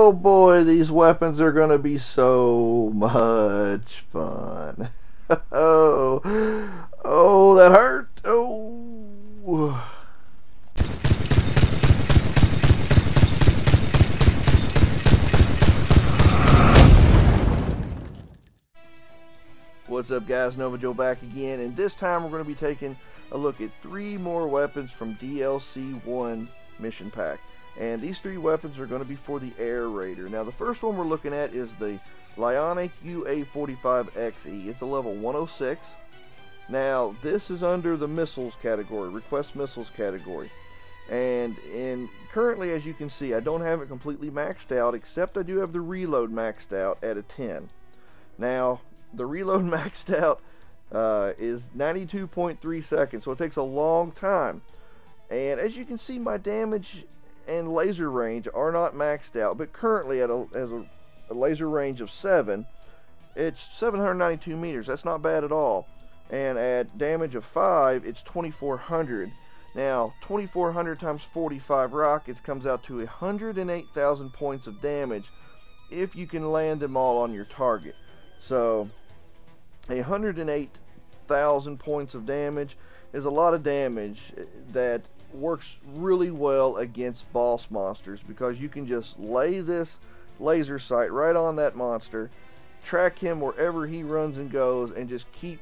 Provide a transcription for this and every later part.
Oh boy, these weapons are gonna be so much fun. Oh, oh, that hurt. Oh. What's up, guys? Nova Joe back again, and this time we're going to be taking a look at 3 more weapons from DLC 1 mission pack. And these 3 weapons are going to be for the Air Raider. Now, the first one we're looking at is the Lionic UA45 XE. It's a level 106. Now, this is under the missiles category, request missiles category. And currently, as you can see, I don't have it completely maxed out, except I do have the reload maxed out at a 10. Now, the reload maxed out is 92.3 seconds, so it takes a long time. And as you can see, my damage and laser range are not maxed out, but currently at a laser range of 7, it's 792 meters. That's not bad at all. And at damage of 5, it's 2400. Now, 2400 times 45 rockets comes out to 108,000 points of damage if you can land them all on your target. So 108,000 points of damage is a lot of damage that works really well against boss monsters, because you can just lay this laser sight right on that monster, track him wherever he runs and goes, and just keep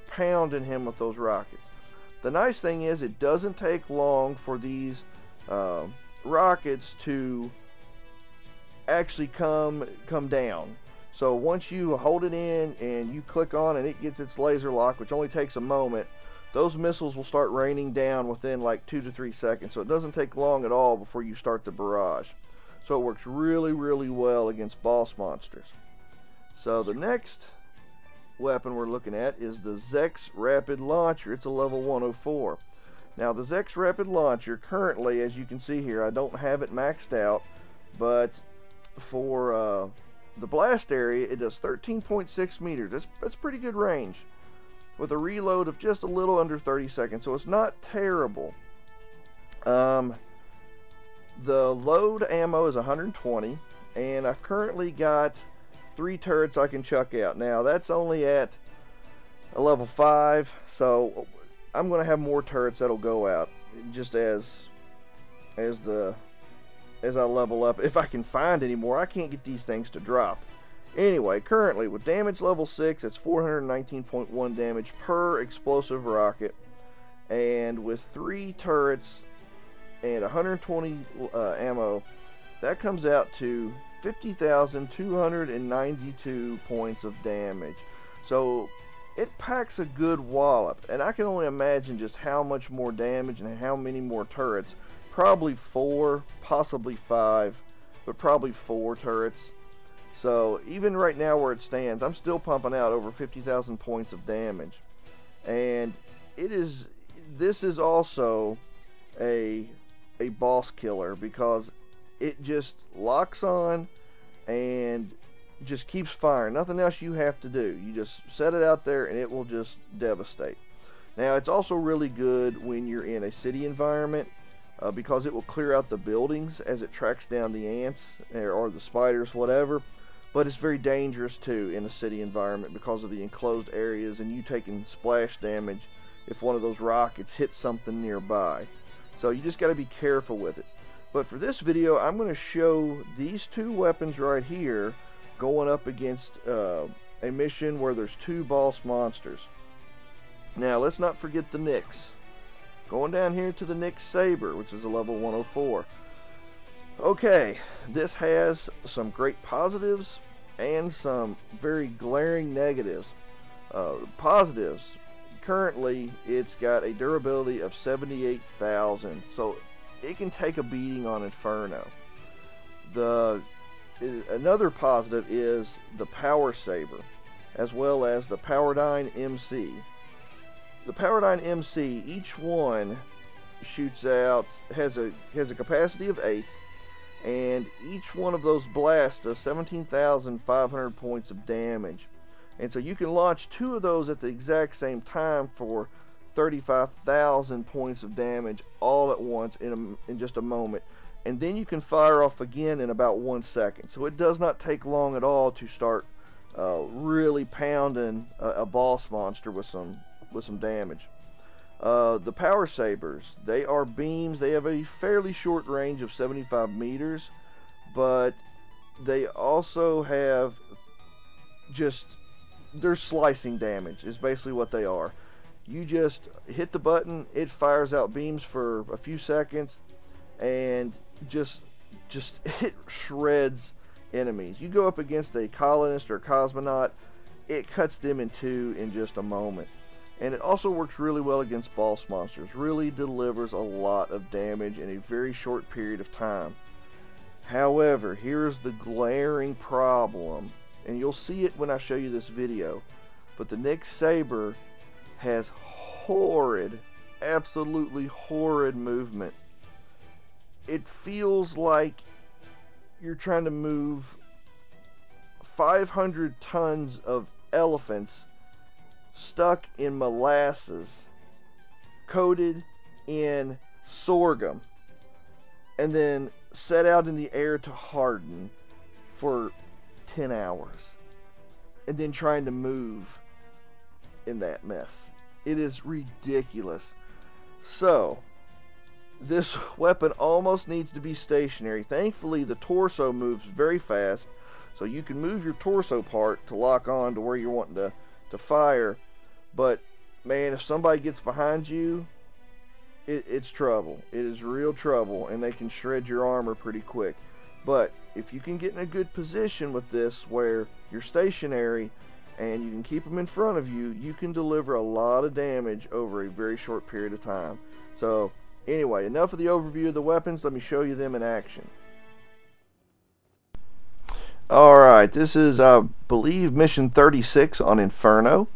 pounding him with those rockets. The nice thing is, it doesn't take long for these rockets to actually come down. So once you hold it in and you click on and it gets its laser lock, which only takes a moment, those missiles will start raining down within like 2 to 3 seconds. So it doesn't take long at all before you start the barrage. So it works really, really well against boss monsters. So the next weapon we're looking at is the Zechs Rapid Launcher. It's a level 104. Now, the Zechs Rapid Launcher, currently, as you can see here, I don't have it maxed out, but for the blast area, it does 13.6 meters. That's pretty good range, with a reload of just a little under 30 seconds, so it's not terrible. The load ammo is 120, and I've currently got 3 turrets I can chuck out. Now, that's only at a level 5, so I'm going to have more turrets that'll go out just as I level up. If I can find any more, I can't get these things to drop. Anyway, currently with damage level 6, it's 419.1 damage per explosive rocket, and with 3 turrets and 120 ammo, that comes out to 50,292 points of damage. So it packs a good wallop, and I can only imagine just how much more damage and how many more turrets. Probably 4, possibly 5, but probably 4 turrets. So even right now where it stands, I'm still pumping out over 50,000 points of damage. And this is also a boss killer, because it just locks on and just keeps firing. Nothing else you have to do. You just set it out there and it will just devastate. Now, it's also really good when you're in a city environment, because it will clear out the buildings as it tracks down the ants or the spiders, whatever. But it's very dangerous too in a city environment because of the enclosed areas and you taking splash damage if one of those rockets hits something nearby. So you just got to be careful with it. But for this video, I'm going to show these 2 weapons right here going up against a mission where there's 2 boss monsters. Now, let's not forget the Nyx. Going down here to the Nyx Saber, which is a level 104. Okay, this has some great positives and some very glaring negatives. Positives, currently it's got a durability of 78,000, so it can take a beating on Inferno. Another positive is the Power Saber, as well as the Powerdyne MC. The Powerdyne MC, each one shoots out, has a capacity of 8, and each one of those blasts does 17,500 points of damage. And so you can launch 2 of those at the exact same time for 35,000 points of damage all at once in just a moment. and then you can fire off again in about 1 second. So it does not take long at all to start really pounding a boss monster with some damage. The power sabers, they are beams. They have a fairly short range of 75 meters, but they also have they're slicing damage is basically what they are. You just hit the button, it fires out beams for a few seconds, and just it shreds enemies. You go up against a colonist or a cosmonaut, it cuts them in two in just a moment. And it also works really well against boss monsters. Really delivers a lot of damage in a very short period of time. However, here's the glaring problem, and you'll see it when I show you this video, but the Nyx Saber has horrid, absolutely horrid movement. It feels like you're trying to move 500 tons of elephants stuck in molasses, coated in sorghum, and then set out in the air to harden for 10 hours, and then trying to move in that mess. It is ridiculous. So this weapon almost needs to be stationary. Thankfully, the torso moves very fast, so you can move your torso part to lock on to where you're wanting to fire. But man, if somebody gets behind you, it's trouble. It is real trouble, and they can shred your armor pretty quick. But if you can get in a good position with this where you're stationary and you can keep them in front of you, you can deliver a lot of damage over a very short period of time. So anyway, enough of the overview of the weapons. Let me show you them in action. Alright, this is, I believe, mission 36 on Inferno.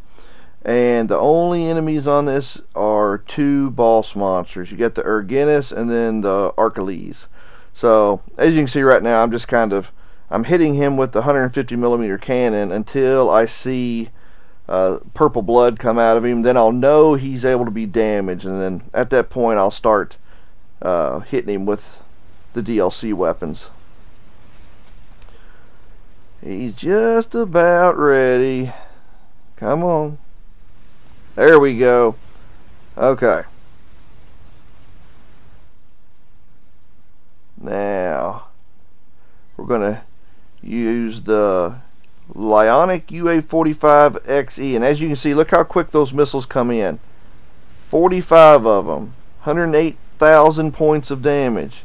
And the only enemies on this are two boss monsters. You got the Erginus and then the Archelaes. So, as you can see right now, I'm hitting him with the 150mm cannon until I see purple blood come out of him. Then I'll know he's able to be damaged, and then at that point I'll start hitting him with the DLC weapons. He's just about ready. Come on. There we go. Okay. Now, we're going to use the Lionic UA45 XE. And as you can see, look how quick those missiles come in. 45 of them. 108,000 points of damage.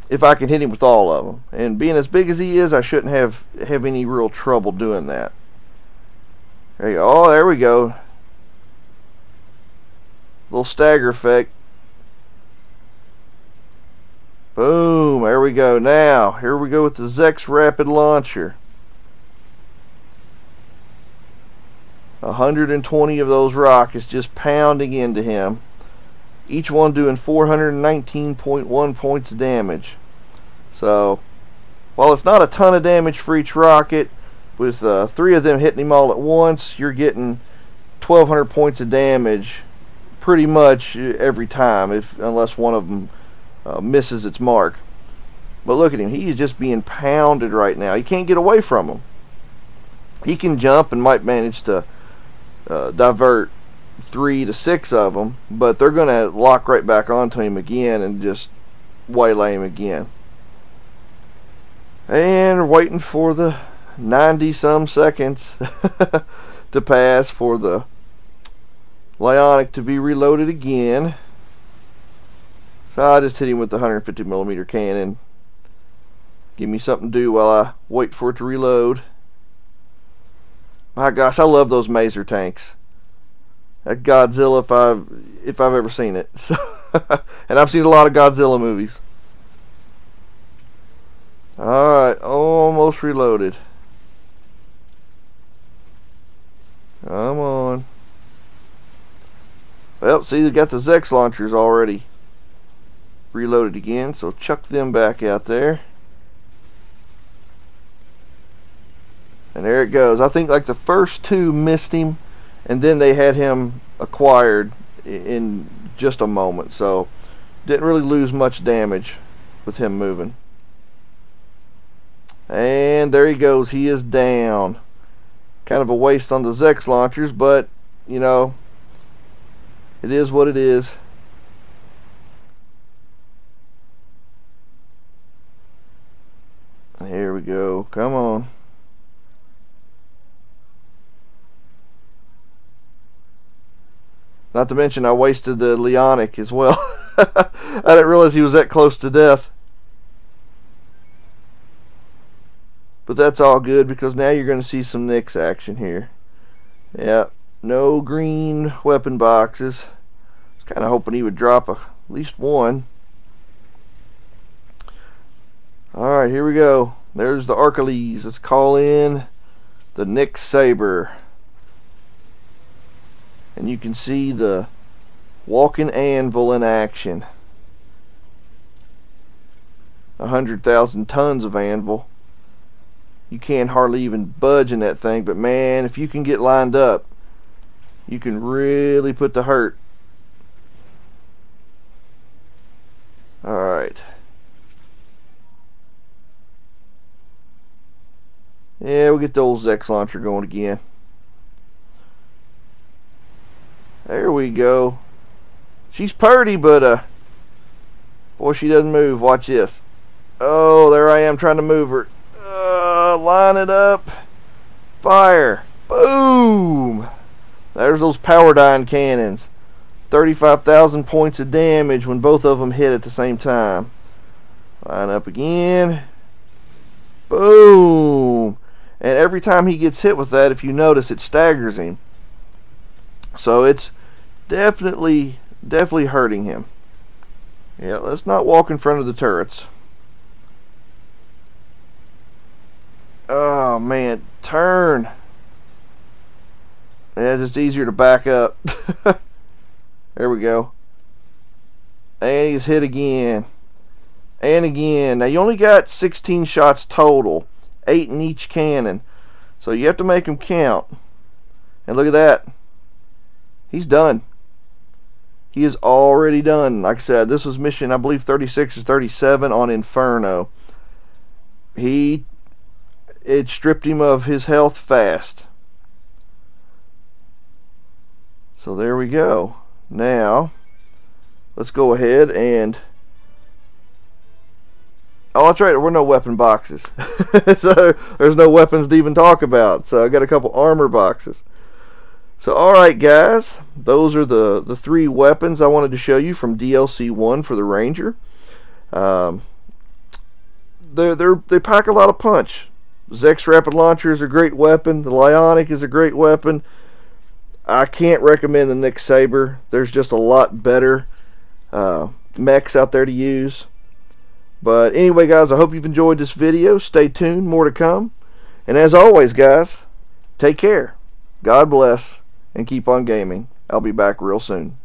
If I can hit him with all of them. And being as big as he is, I shouldn't have any real trouble doing that. There you go. Oh, there we go. Little stagger effect. Boom, there we go. Now, here we go with the Zechs rapid launcher. 120 of those rockets just pounding into him. Each one doing 419.1 points of damage. So, while it's not a ton of damage for each rocket, with 3 of them hitting him all at once, you're getting 1,200 points of damage pretty much every time, unless one of them misses its mark. But look at him, he's just being pounded right now. You can't get away from him. He can jump and might manage to divert 3 to 6 of them, but they're going to lock right back onto him again and just waylay him again. And we're waiting for the 90 some seconds to pass for the Lionic to be reloaded again. So I just hit him with the 150mm cannon. Give me something to do while I wait for it to reload. My gosh, I love those Maser tanks. That Godzilla, if I've ever seen it. So, and I've seen a lot of Godzilla movies. Alright, almost reloaded. Come on. Well, see, they got the Zechs launchers already reloaded again, so chuck them back out there. And there it goes. I think like the first 2 missed him, and then they had him acquired in just a moment, so didn't really lose much damage with him moving. And there he goes. He is down. Kind of a waste on the Zechs launchers, but, you know, it is what it is. Here we go. Come on. Not to mention I wasted the Lionic as well. I didn't realize he was that close to death. But that's all good because now you're going to see some Nyx action here. Yeah, no green weapon boxes. I was kind of hoping he would drop at least one. Alright, here we go. There's the Archelaus. Let's call in the Nyx Saber. And you can see the walking anvil in action. 100,000 tons of anvil. You can't hardly even budge in that thing, but man, if you can get lined up, you can really put the hurt. Alright. Yeah, we'll get the old Zechs launcher going again. There we go. She's purty, but boy, she doesn't move. Watch this. Oh, there I am trying to move her. Line it up. Fire. Boom. There's those Powerdyne cannons. 35,000 points of damage when both of them hit at the same time. Line up again. Boom. And every time he gets hit with that, if you notice, it staggers him. So it's definitely hurting him. Yeah, let's not walk in front of the turrets. Oh man, turn. Yeah, it's just easier to back up. There we go. And he's hit again. And again. Now you only got 16 shots total. 8 in each cannon. So you have to make them count. And look at that. He's done. He is already done. Like I said, this was mission, I believe, 36 or 37 on Inferno. It stripped him of his health fast. So there we go. Now, let's go ahead and... Oh, that's right, there were no weapon boxes. So there's no weapons to even talk about. So I got a couple armor boxes. So alright guys, those are the 3 weapons I wanted to show you from DLC 1 for the Ranger. They pack a lot of punch. Zechs Rapid Launcher is a great weapon. The Lionic is a great weapon. I can't recommend the Nyx Saber. There's just a lot better mechs out there to use. But anyway guys, I hope you've enjoyed this video. Stay tuned, more to come. And as always guys, take care. God bless. And keep on gaming. I'll be back real soon.